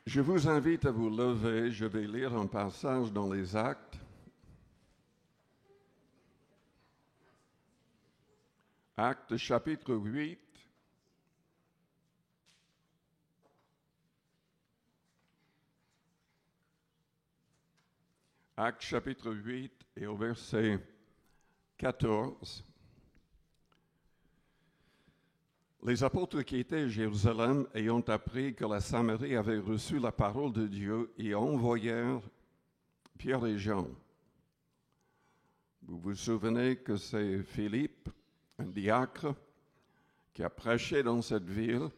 Je vous invite à vous lever. Je vais lire un passage dans les Actes. Actes chapitre 8. Actes chapitre 8 et au verset 14. Les apôtres qui étaient à Jérusalem, ayant appris que la Samarie avait reçu la parole de Dieu, y envoyèrent Pierre et Jean. Vous vous souvenez que c'est Philippe, un diacre, qui a prêché dans cette ville.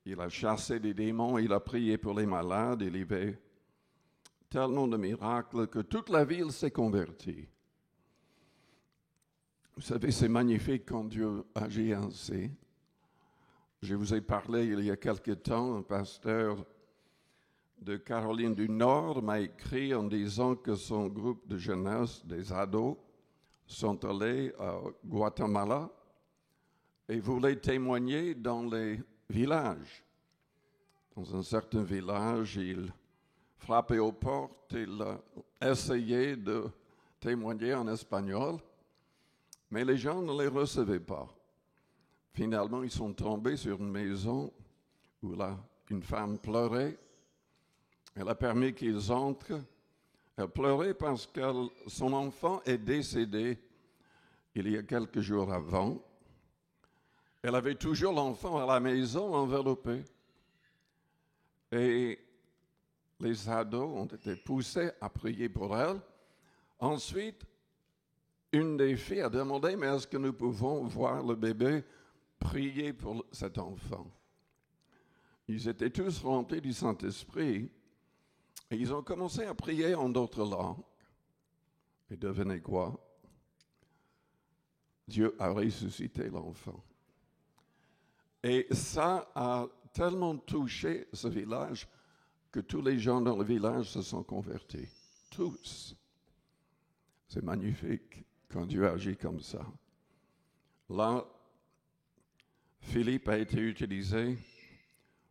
Il a chassé des démons, il a prié pour les malades, il y avait tellement de miracles que toute la ville s'est convertie. Vous savez, c'est magnifique quand Dieu agit ainsi. Je vous ai parlé il y a quelque temps, un pasteur de Caroline du Nord m'a écrit en disant que son groupe de jeunesse, des ados, sont allés à Guatemala et voulaient témoigner dans les villages. Dans un certain village, il frappait aux portes, il essayait de témoigner en espagnol, mais les gens ne les recevaient pas. Finalement, ils sont tombés sur une maison où une femme pleurait. Elle a permis qu'ils entrent. Elle pleurait parce que son enfant est décédé il y a quelques jours avant. Elle avait toujours l'enfant à la maison enveloppé. Et les ados ont été poussés à prier pour elle. Ensuite, une des filles a demandé, mais est-ce que nous pouvons voir le bébé prier pour cet enfant? Ils étaient tous remplis du Saint-Esprit et ils ont commencé à prier en d'autres langues. Et devinez quoi? Dieu a ressuscité l'enfant. Et ça a tellement touché ce village que tous les gens dans le village se sont convertis. Tous. C'est magnifique quand Dieu agit comme ça. Là, Philippe a été utilisé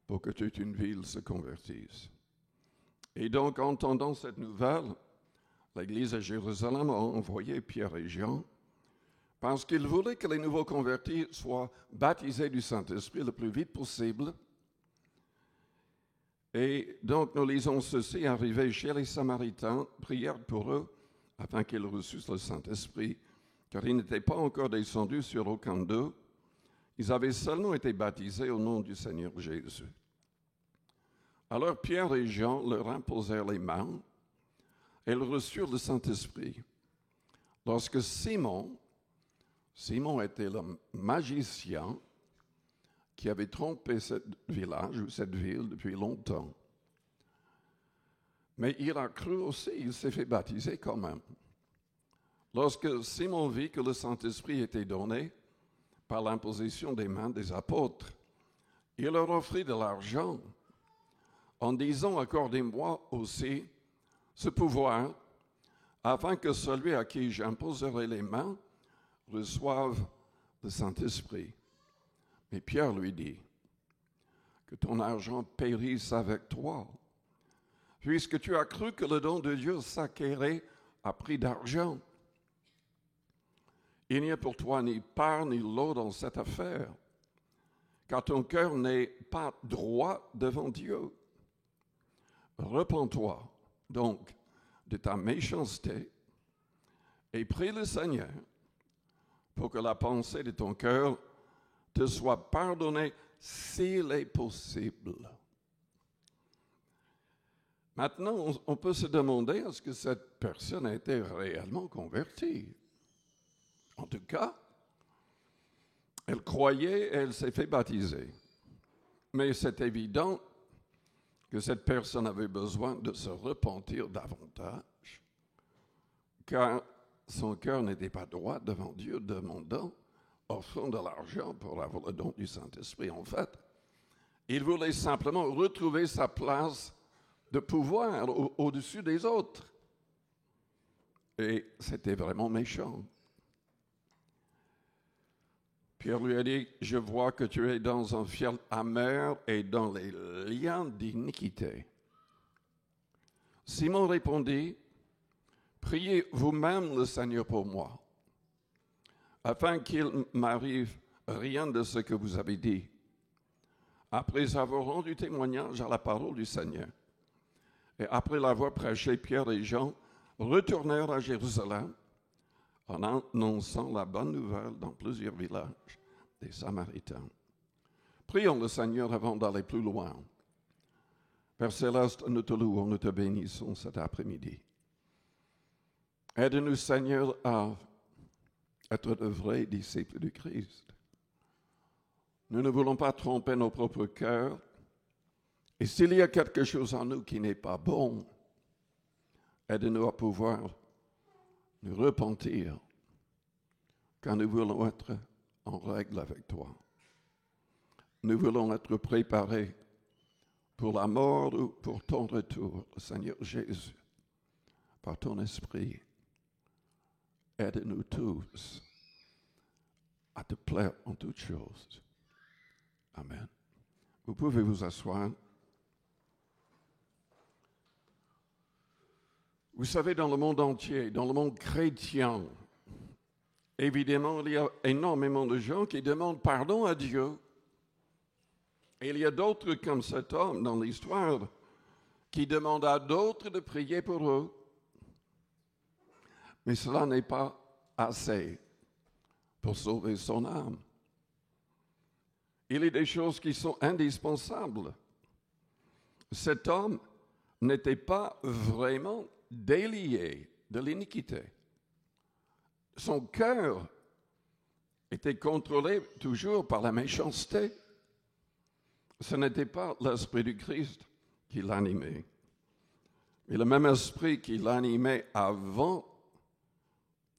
pour que toute une ville se convertisse. Et donc, entendant cette nouvelle, l'Église à Jérusalem a envoyé Pierre et Jean parce qu'ils voulaient que les nouveaux convertis soient baptisés du Saint-Esprit le plus vite possible. Et donc, nous lisons ceci: arrivés chez les Samaritains, prièrent pour eux afin qu'ils reçussent le Saint-Esprit, car ils n'étaient pas encore descendus sur aucun d'eux. Ils avaient seulement été baptisés au nom du Seigneur Jésus. Alors Pierre et Jean leur imposèrent les mains et ils reçurent le Saint-Esprit. Lorsque Simon était le magicien qui avait trompé ce village ou cette ville depuis longtemps. Mais il a cru aussi, il s'est fait baptiser quand même. Lorsque Simon vit que le Saint-Esprit était donné par l'imposition des mains des apôtres, il leur offrit de l'argent en disant: accordez-moi aussi ce pouvoir afin que celui à qui j'imposerai les mains reçoive le Saint-Esprit. Mais Pierre lui dit: que ton argent périsse avec toi, puisque tu as cru que le don de Dieu s'acquérait à prix d'argent. Il n'y a pour toi ni part ni lot dans cette affaire, car ton cœur n'est pas droit devant Dieu. Repens-toi donc de ta méchanceté et prie le Seigneur pour que la pensée de ton cœur te soit pardonnée s'il est possible. Maintenant, on peut se demander, est-ce que cette personne a été réellement convertie? En tout cas, elle croyait et elle s'est fait baptiser. Mais c'est évident que cette personne avait besoin de se repentir davantage, car son cœur n'était pas droit devant Dieu, demandant, offrant de l'argent pour avoir le don du Saint-Esprit. En fait, il voulait simplement retrouver sa place de pouvoir au-dessus des autres. Et c'était vraiment méchant. Pierre lui a dit, je vois que tu es dans un fiel amer et dans les liens d'iniquité. Simon répondit, priez vous-même le Seigneur pour moi, afin qu'il m'arrive rien de ce que vous avez dit. Après avoir rendu témoignage à la parole du Seigneur, et après l'avoir prêché, Pierre et Jean retournèrent à Jérusalem en annonçant la bonne nouvelle dans plusieurs villages des Samaritains. Prions le Seigneur avant d'aller plus loin. Père Céleste, nous te louons, nous te bénissons cet après-midi. Aide-nous, Seigneur, à être de vrais disciples du Christ. Nous ne voulons pas tromper nos propres cœurs. Et s'il y a quelque chose en nous qui n'est pas bon, aide-nous à pouvoir nous repentir quand nous voulons être en règle avec toi. Nous voulons être préparés pour la mort ou pour ton retour, Seigneur Jésus, par ton esprit. Aide-nous tous à te plaire en toutes choses. Amen. Vous pouvez vous asseoir. Vous savez, dans le monde entier, dans le monde chrétien, évidemment, il y a énormément de gens qui demandent pardon à Dieu. Et il y a d'autres comme cet homme dans l'histoire qui demandent à d'autres de prier pour eux. Mais cela n'est pas assez pour sauver son âme. Il y a des choses qui sont indispensables. Cet homme n'était pas vraiment délié de l'iniquité. Son cœur était contrôlé toujours par la méchanceté. Ce n'était pas l'Esprit du Christ qui l'animait, mais le même esprit qui l'animait avant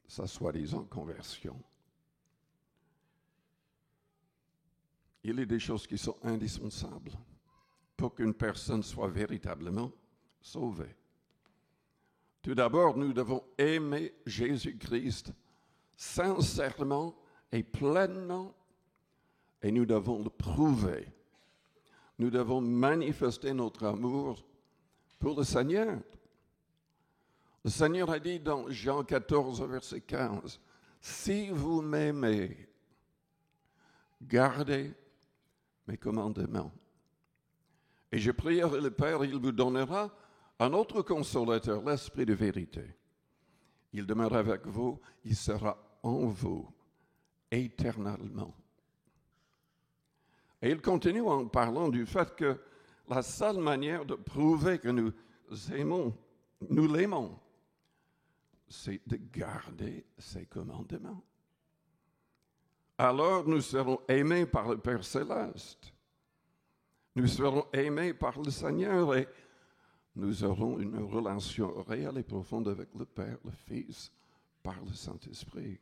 sa soi-disant conversion. Il y a des choses qui sont indispensables pour qu'une personne soit véritablement sauvée. Tout d'abord, nous devons aimer Jésus-Christ sincèrement et pleinement, et nous devons le prouver. Nous devons manifester notre amour pour le Seigneur. Le Seigneur a dit dans Jean 14, verset 15, « Si vous m'aimez, gardez mes commandements. Et je prierai le Père, il vous donnera un autre consolateur, l'Esprit de vérité. Il demeure avec vous, il sera en vous éternellement. » Et il continue en parlant du fait que la seule manière de prouver que nous l'aimons, c'est de garder ses commandements. Alors nous serons aimés par le Père Céleste. Nous serons aimés par le Seigneur et nous aurons une relation réelle et profonde avec le Père, le Fils, par le Saint-Esprit.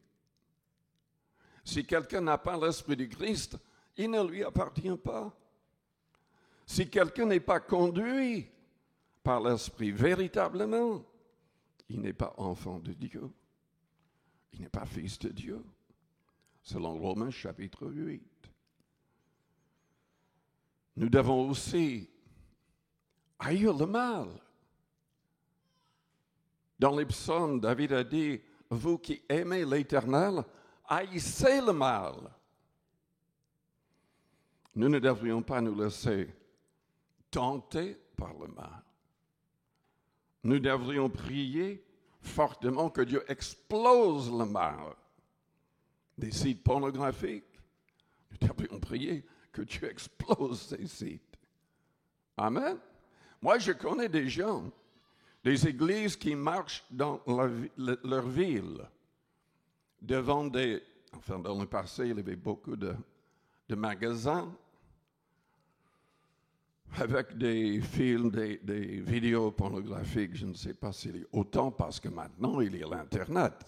Si quelqu'un n'a pas l'Esprit du Christ, il ne lui appartient pas. Si quelqu'un n'est pas conduit par l'Esprit véritablement, il n'est pas enfant de Dieu. Il n'est pas fils de Dieu. Selon Romains chapitre 8. Nous devons aussi haïr le mal. Dans les psaumes, David a dit, « Vous qui aimez l'Éternel, haïssez le mal. » Nous ne devrions pas nous laisser tenter par le mal. Nous devrions prier fortement que Dieu explose le mal. Des sites pornographiques, nous devrions prier que Dieu explose ces sites. Amen. Moi, je connais des gens, des églises qui marchent dans leur ville, devant dans le passé, il y avait beaucoup de magasins avec des films, des vidéos pornographiques. Je ne sais pas s'il y a autant parce que maintenant il y a l'Internet.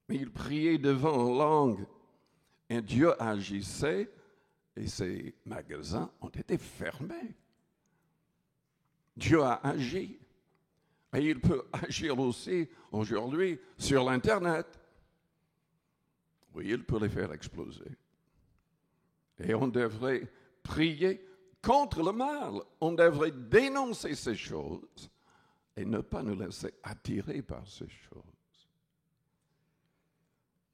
Mais ils priaient devant en langue et Dieu agissait et ces magasins ont été fermés. Dieu a agi. Et il peut agir aussi aujourd'hui sur l'Internet. Oui, il peut les faire exploser. Et on devrait prier contre le mal. On devrait dénoncer ces choses et ne pas nous laisser attirer par ces choses.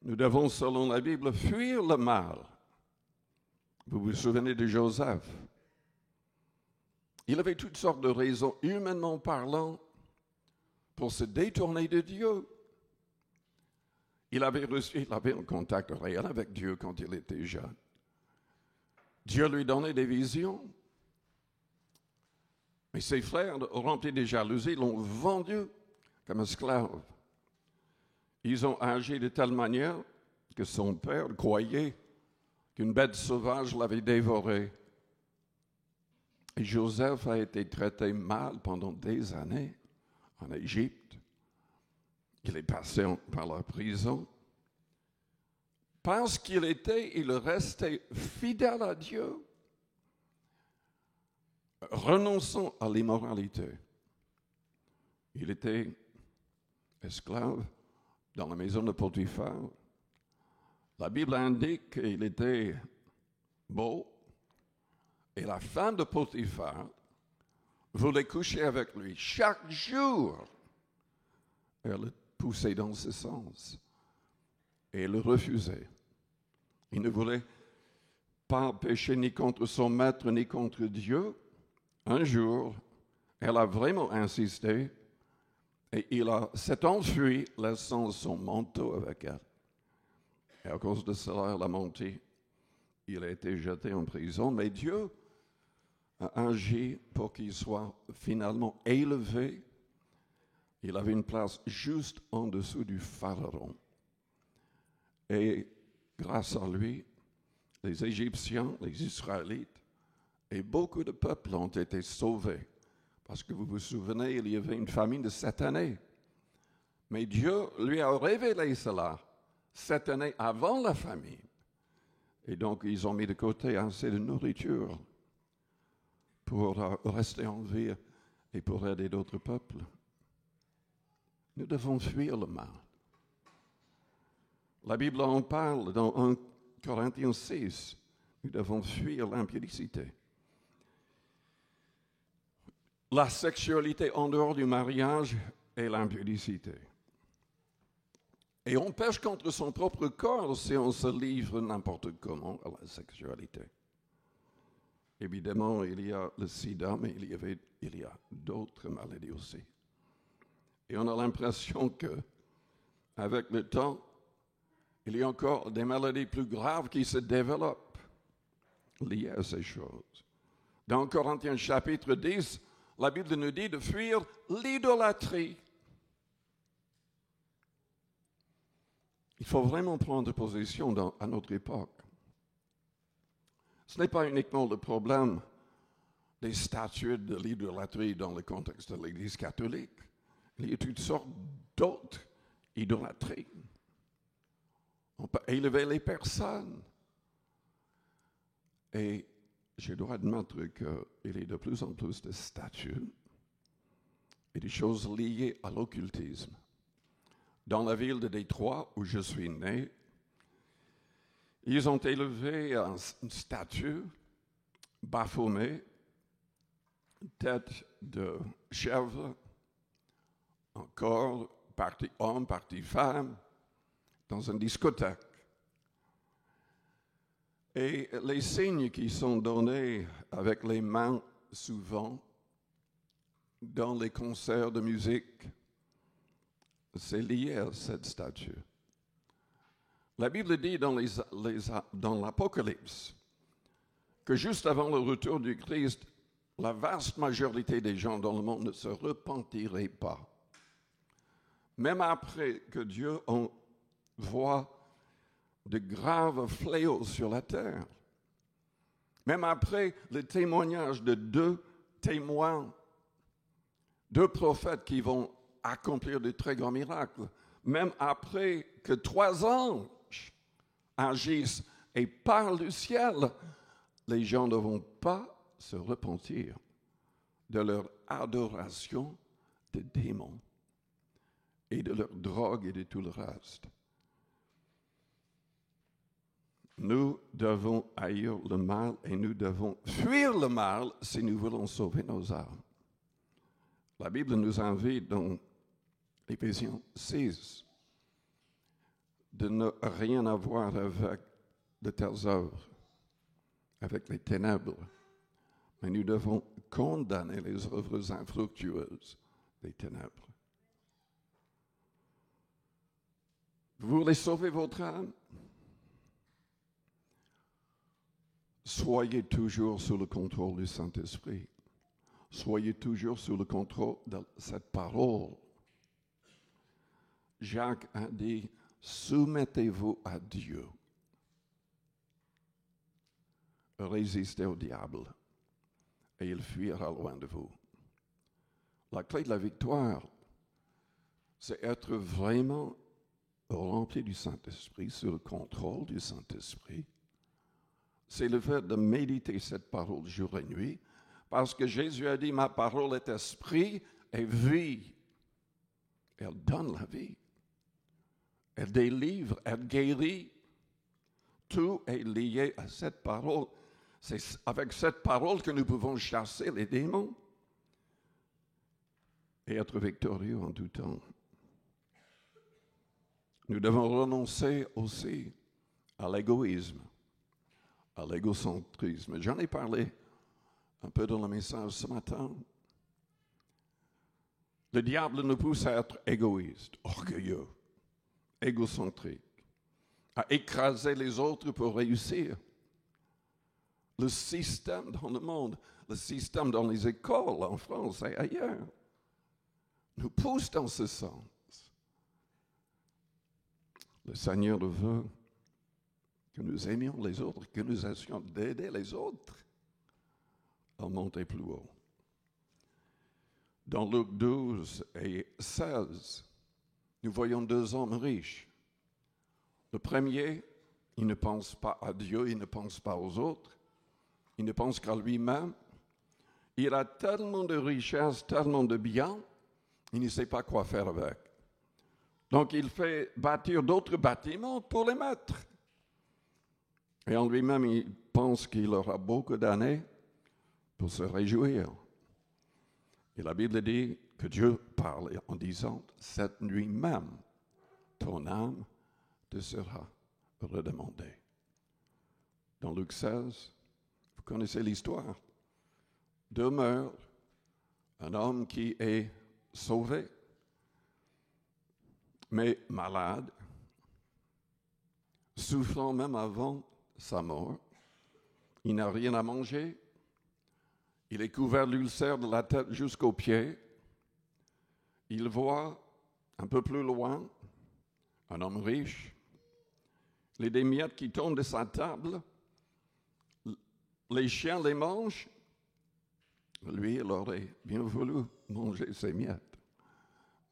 Nous devons, selon la Bible, fuir le mal. Vous vous souvenez de Joseph? Il avait toutes sortes de raisons, humainement parlant, pour se détourner de Dieu. Il avait un contact réel avec Dieu quand il était jeune. Dieu lui donnait des visions. Mais ses frères, remplis de jalousie, l'ont vendu comme esclave. Ils ont agi de telle manière que son père croyait qu'une bête sauvage l'avait dévoré. Et Joseph a été traité mal pendant des années en Égypte. Il est passé par la prison. Parce qu'il restait fidèle à Dieu, renonçant à l'immoralité. Il était esclave dans la maison de Potiphar. La Bible indique qu'il était beau, et la femme de Potiphar voulait coucher avec lui chaque jour. Elle le poussait dans ce sens. Et il le refusait. Il ne voulait pas pécher ni contre son maître ni contre Dieu. Un jour, elle a vraiment insisté et il s'est enfui, laissant son manteau avec elle. Et à cause de cela, elle a menti. Il a été jeté en prison, mais Dieu a agi pour qu'il soit finalement élevé. Il avait une place juste en dessous du pharaon. Et grâce à lui, les Égyptiens, les Israélites et beaucoup de peuples ont été sauvés. Parce que vous vous souvenez, il y avait une famine de 7 années. Mais Dieu lui a révélé cela 7 années avant la famine. Et donc, ils ont mis de côté assez de nourriture pour rester en vie et pour aider d'autres peuples. Nous devons fuir le mal. La Bible en parle dans 1 Corinthiens 6. Nous devons fuir l'impudicité. La sexualité en dehors du mariage est l'impudicité. Et on pêche contre son propre corps si on se livre n'importe comment à la sexualité. Évidemment, il y a le sida, mais il y a d'autres maladies aussi. Et on a l'impression qu'avec le temps, il y a encore des maladies plus graves qui se développent liées à ces choses. Dans Corinthiens chapitre 10, la Bible nous dit de fuir l'idolâtrie. Il faut vraiment prendre position à notre époque. Ce n'est pas uniquement le problème des statues de l'idolâtrie dans le contexte de l'Église catholique. Il y a toutes sortes d'autres idolâtries. On peut élever les personnes. Et je dois admettre qu'il y a de plus en plus de statues et des choses liées à l'occultisme. Dans la ville de Détroit, où je suis né, ils ont élevé une statue, Baphomet, tête de chèvre, un corps, partie homme, partie femme, dans une discothèque. Et les signes qui sont donnés avec les mains, souvent, dans les concerts de musique, c'est lié à cette statue. La Bible dit dans l'Apocalypse que juste avant le retour du Christ, la vaste majorité des gens dans le monde ne se repentiraient pas. Même après que Dieu envoie de graves fléaux sur la terre. Même après le témoignage de 2 témoins, 2 prophètes qui vont accomplir de très grands miracles. Même après que 3 anges agissent et parlent du ciel, les gens ne vont pas se repentir de leur adoration de démons et de leur drogue et de tout le reste. Nous devons haïr le mal et nous devons fuir le mal si nous voulons sauver nos âmes. La Bible nous invite dans Éphésiens 6 de ne rien avoir avec de telles œuvres, avec les ténèbres. Mais nous devons condamner les œuvres infructueuses des ténèbres. Vous voulez sauver votre âme? Soyez toujours sous le contrôle du Saint-Esprit. Soyez toujours sous le contrôle de cette parole. Jacques a dit, soumettez-vous à Dieu. Résistez au diable et il fuira loin de vous. La clé de la victoire, c'est être vraiment rempli du Saint-Esprit, sous le contrôle du Saint-Esprit. C'est le fait de méditer cette parole jour et nuit, parce que Jésus a dit, ma parole est esprit et vie. Elle donne la vie. Elle délivre, elle guérit. Tout est lié à cette parole. C'est avec cette parole que nous pouvons chasser les démons et être victorieux en tout temps. Nous devons renoncer aussi à l'égoïsme, à l'égocentrisme. J'en ai parlé un peu dans le message ce matin. Le diable nous pousse à être égoïste, orgueilleux, égocentrique, à écraser les autres pour réussir. Le système dans le monde, le système dans les écoles en France et ailleurs, nous pousse dans ce sens. Le Seigneur veut que nous aimions les autres, que nous essayions d'aider les autres à monter plus haut. Dans Luc 12 et 16, nous voyons deux hommes riches. Le premier, il ne pense pas à Dieu, il ne pense pas aux autres, il ne pense qu'à lui-même. Il a tellement de richesses, tellement de biens, il ne sait pas quoi faire avec. Donc il fait bâtir d'autres bâtiments pour les mettre. Et en lui-même, il pense qu'il aura beaucoup d'années pour se réjouir. Et la Bible dit que Dieu parle en disant, cette nuit même, ton âme te sera redemandée. Dans Luc 16, vous connaissez l'histoire. Deux meurent, un homme qui est sauvé, mais malade, souffrant même avant sa mort. Il n'a rien à manger. Il est couvert d'ulcères de la tête jusqu'aux pieds. Il voit un peu plus loin un homme riche. Les miettes qui tombent de sa table, les chiens les mangent. Lui, il aurait bien voulu manger ces miettes,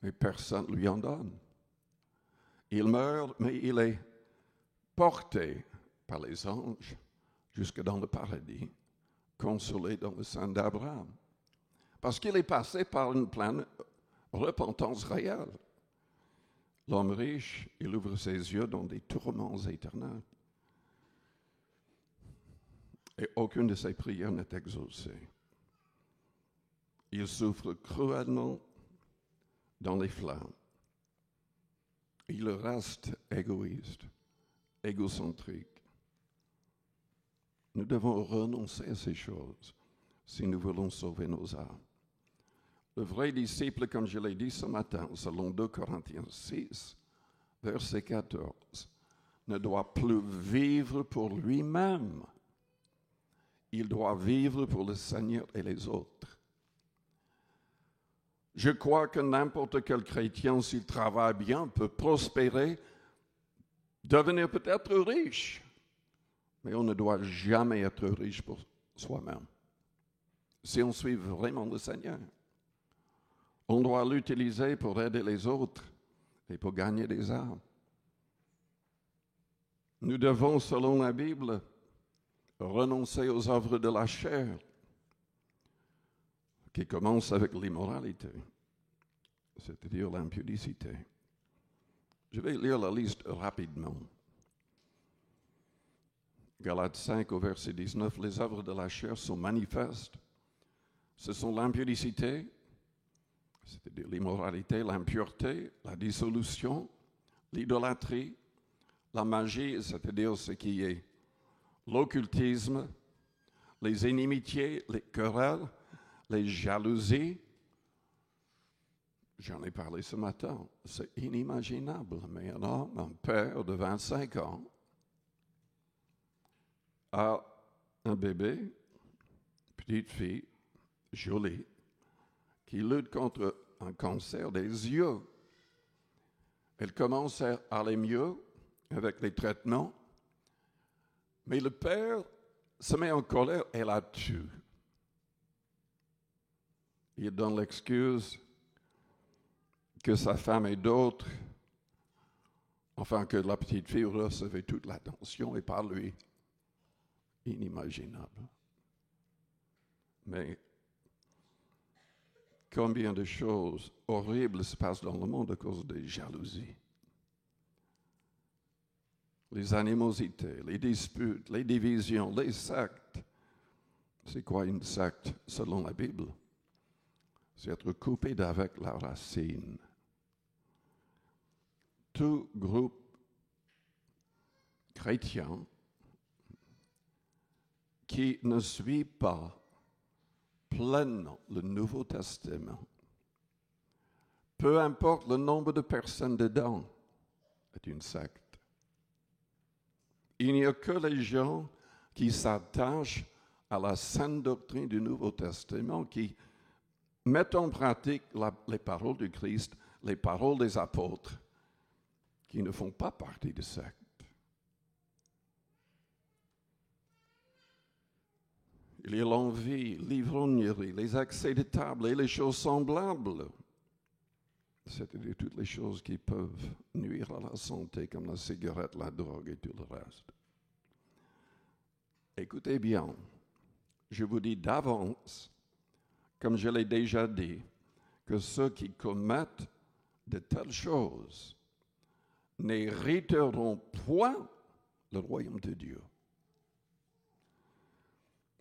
mais personne ne lui en donne. Il meurt, mais il est porté par les anges jusque dans le paradis, consolé dans le sein d'Abraham. Parce qu'il est passé par une pleine repentance réelle. L'homme riche, il ouvre ses yeux dans des tourments éternels. Et aucune de ses prières n'est exaucée. Il souffre cruellement dans les flammes. Il reste égoïste, égocentrique. Nous devons renoncer à ces choses si nous voulons sauver nos âmes. Le vrai disciple, comme je l'ai dit ce matin, selon 2 Corinthiens 6, verset 14, ne doit plus vivre pour lui-même. Il doit vivre pour le Seigneur et les autres. Je crois que n'importe quel chrétien, s'il travaille bien, peut prospérer, devenir peut-être riche. Mais on ne doit jamais être riche pour soi-même. Si on suit vraiment le Seigneur, on doit l'utiliser pour aider les autres et pour gagner des âmes. Nous devons, selon la Bible, renoncer aux œuvres de la chair, qui commencent avec l'immoralité, c'est-à-dire l'impudicité. Je vais lire la liste rapidement. Galates 5 au verset 19, les œuvres de la chair sont manifestes. Ce sont l'impudicité, c'est-à-dire l'immoralité, l'impureté, la dissolution, l'idolâtrie, la magie, c'est-à-dire ce qui est l'occultisme, les inimitiés, les querelles, les jalousies. J'en ai parlé ce matin. C'est inimaginable, mais un homme, un père de 25 ans, a un bébé, petite fille, jolie, qui lutte contre un cancer des yeux. Elle commence à aller mieux avec les traitements, mais le père se met en colère et la tue. Il donne l'excuse que sa femme et d'autres, enfin que la petite fille recevait toute l'attention et par lui. Inimaginable. Mais combien de choses horribles se passent dans le monde à cause des jalousies. Les animosités, les disputes, les divisions, les sectes. C'est quoi une secte selon la Bible? C'est être coupé d'avec la racine. Tout groupe chrétien qui ne suit pas pleinement le Nouveau Testament, peu importe le nombre de personnes dedans, est une secte. Il n'y a que les gens qui s'attachent à la sainte doctrine du Nouveau Testament, qui mettent en pratique les paroles du Christ, les paroles des apôtres, qui ne font pas partie de secte. Il y a l'envie, l'ivrognerie, les excès de table et les choses semblables. C'est-à-dire toutes les choses qui peuvent nuire à la santé, comme la cigarette, la drogue et tout le reste. Écoutez bien, je vous dis d'avance, comme je l'ai déjà dit, que ceux qui commettent de telles choses n'hériteront point le royaume de Dieu.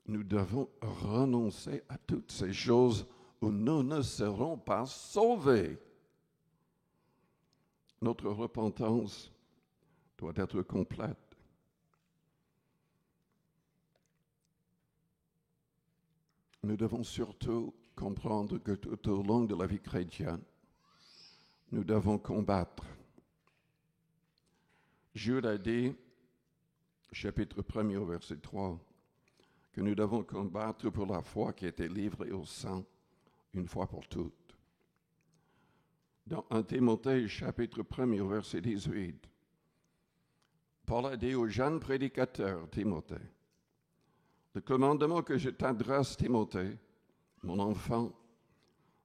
Nous devons renoncer à toutes ces choses où nous ne serons pas sauvés. Notre repentance doit être complète. Nous devons surtout comprendre que tout au long de la vie chrétienne, nous devons combattre. Jude a dit, chapitre 1er, verset 3, que nous devons combattre pour la foi qui a été livrée au sang une fois pour toutes. Dans 1 Timothée, chapitre 1er, verset 18, Paul a dit au jeune prédicateur Timothée, le commandement que je t'adresse, Timothée, mon enfant,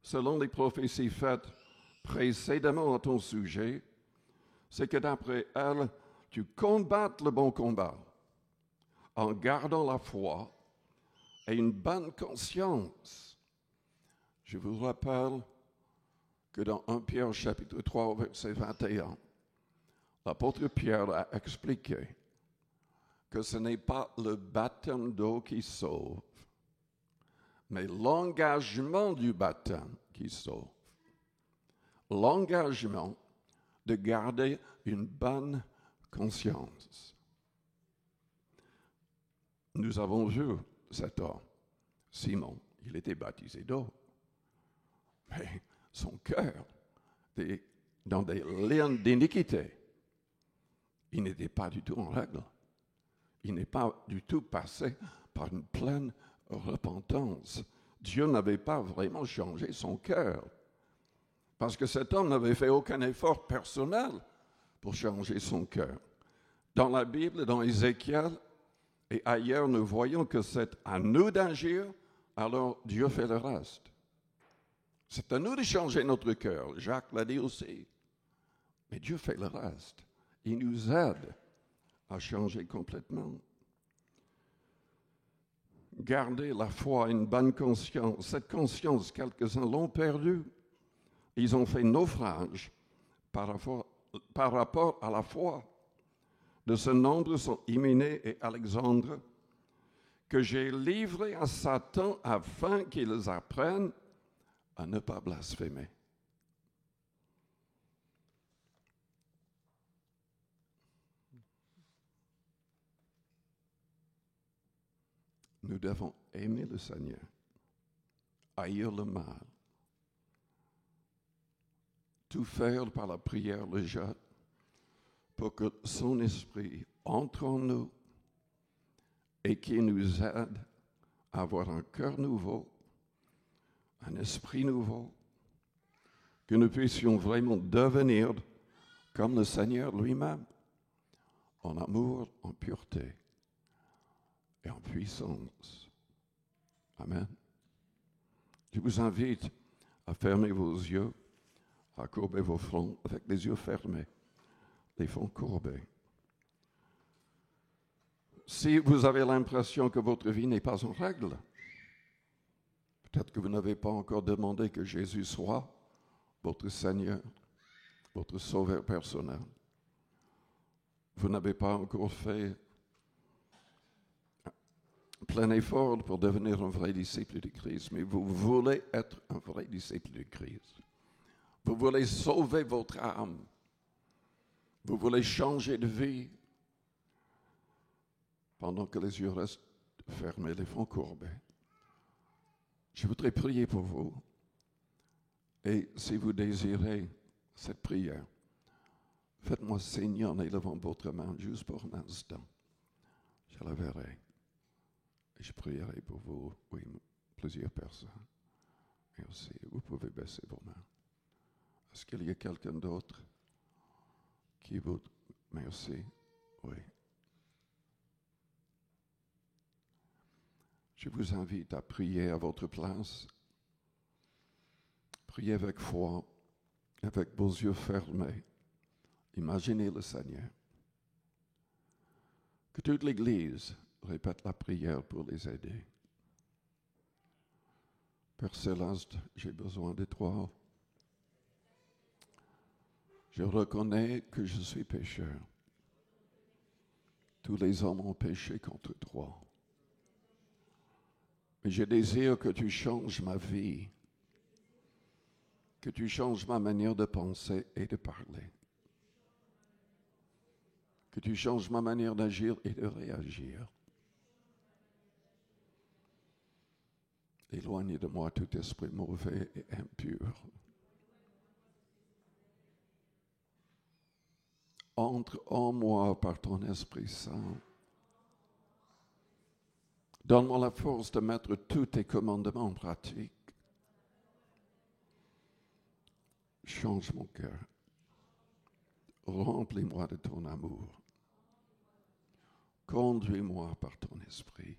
selon les prophéties faites précédemment à ton sujet, c'est que d'après elles, tu combattes le bon combat, en gardant la foi et une bonne conscience. Je vous rappelle que dans 1 Pierre chapitre 3, verset 21, l'apôtre Pierre a expliqué que ce n'est pas le baptême d'eau qui sauve, mais l'engagement du baptême qui sauve. L'engagement de garder une bonne conscience. Nous avons vu cet homme, Simon, il était baptisé d'eau. Mais son cœur était dans des liens d'iniquité. Il n'était pas du tout en règle. Il n'est pas du tout passé par une pleine repentance. Dieu n'avait pas vraiment changé son cœur. Parce que cet homme n'avait fait aucun effort personnel pour changer son cœur. Dans la Bible, dans Ézéchiel et ailleurs, nous voyons que c'est à nous d'agir, alors Dieu fait le reste. C'est à nous de changer notre cœur. Jacques l'a dit aussi. Mais Dieu fait le reste. Il nous aide à changer complètement. Garder la foi et une bonne conscience. Cette conscience, quelques-uns l'ont perdue. Ils ont fait naufrage par rapport à la foi. De ce nombre sont Hyménée et Alexandre, que j'ai livrés à Satan afin qu'ils apprennent à ne pas blasphémer. Nous devons aimer le Seigneur, haïr le mal, tout faire par la prière, le jeûne, pour que son esprit entre en nous et qu'il nous aide à avoir un cœur nouveau, un esprit nouveau, que nous puissions vraiment devenir comme le Seigneur lui-même, en amour, en pureté et en puissance. Amen. Je vous invite à fermer vos yeux, à courber vos fronts avec les yeux fermés, les fronts courbés. Si vous avez l'impression que votre vie n'est pas en règle, peut-être que vous n'avez pas encore demandé que Jésus soit votre Seigneur, votre Sauveur personnel. Vous n'avez pas encore fait plein effort pour devenir un vrai disciple de Christ, mais vous voulez être un vrai disciple de Christ. Vous voulez sauver votre âme. Vous voulez changer de vie. Pendant que les yeux restent fermés, les fronts courbés, je voudrais prier pour vous. Et si vous désirez cette prière, faites-moi signe en élevant votre main juste pour un instant. Je la verrai. Et je prierai pour vous, oui, plusieurs personnes. Merci. Vous pouvez baisser vos mains. Est-ce qu'il y a quelqu'un d'autre qui vous... Merci. Oui. Je vous invite à prier à votre place. Priez avec foi, avec vos yeux fermés. Imaginez le Seigneur. Que toute l'Église répète la prière pour les aider. Père Céleste, j'ai besoin de toi. Je reconnais que je suis pécheur. Tous les hommes ont péché contre toi. Mais je désire que tu changes ma vie, que tu changes ma manière de penser et de parler, que tu changes ma manière d'agir et de réagir. Éloigne de moi tout esprit mauvais et impur. Entre en moi par ton Esprit Saint. Donne-moi la force de mettre tous tes commandements en pratique. Change mon cœur. Remplis-moi de ton amour. Conduis-moi par ton esprit.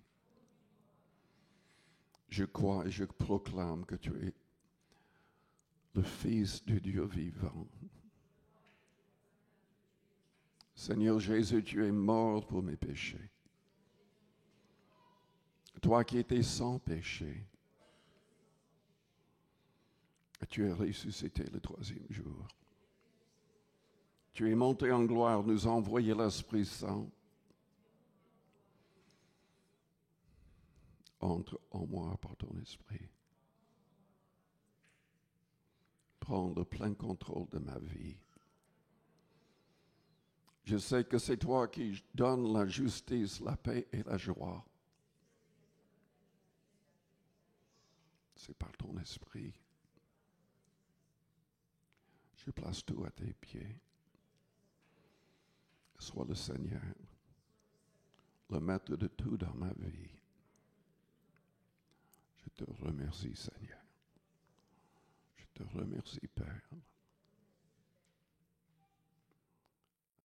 Je crois et je proclame que tu es le Fils du Dieu vivant. Seigneur Jésus, tu es mort pour mes péchés. Toi qui étais sans péché, tu es ressuscité le troisième jour. Tu es monté en gloire, nous as envoyé l'Esprit Saint. Entre en moi par ton esprit. Prends le plein contrôle de ma vie. Je sais que c'est toi qui donnes la justice, la paix et la joie. C'est par ton esprit. Je place tout à tes pieds. Sois le Seigneur, le maître de tout dans ma vie. Je te remercie, Seigneur. Je te remercie, Père.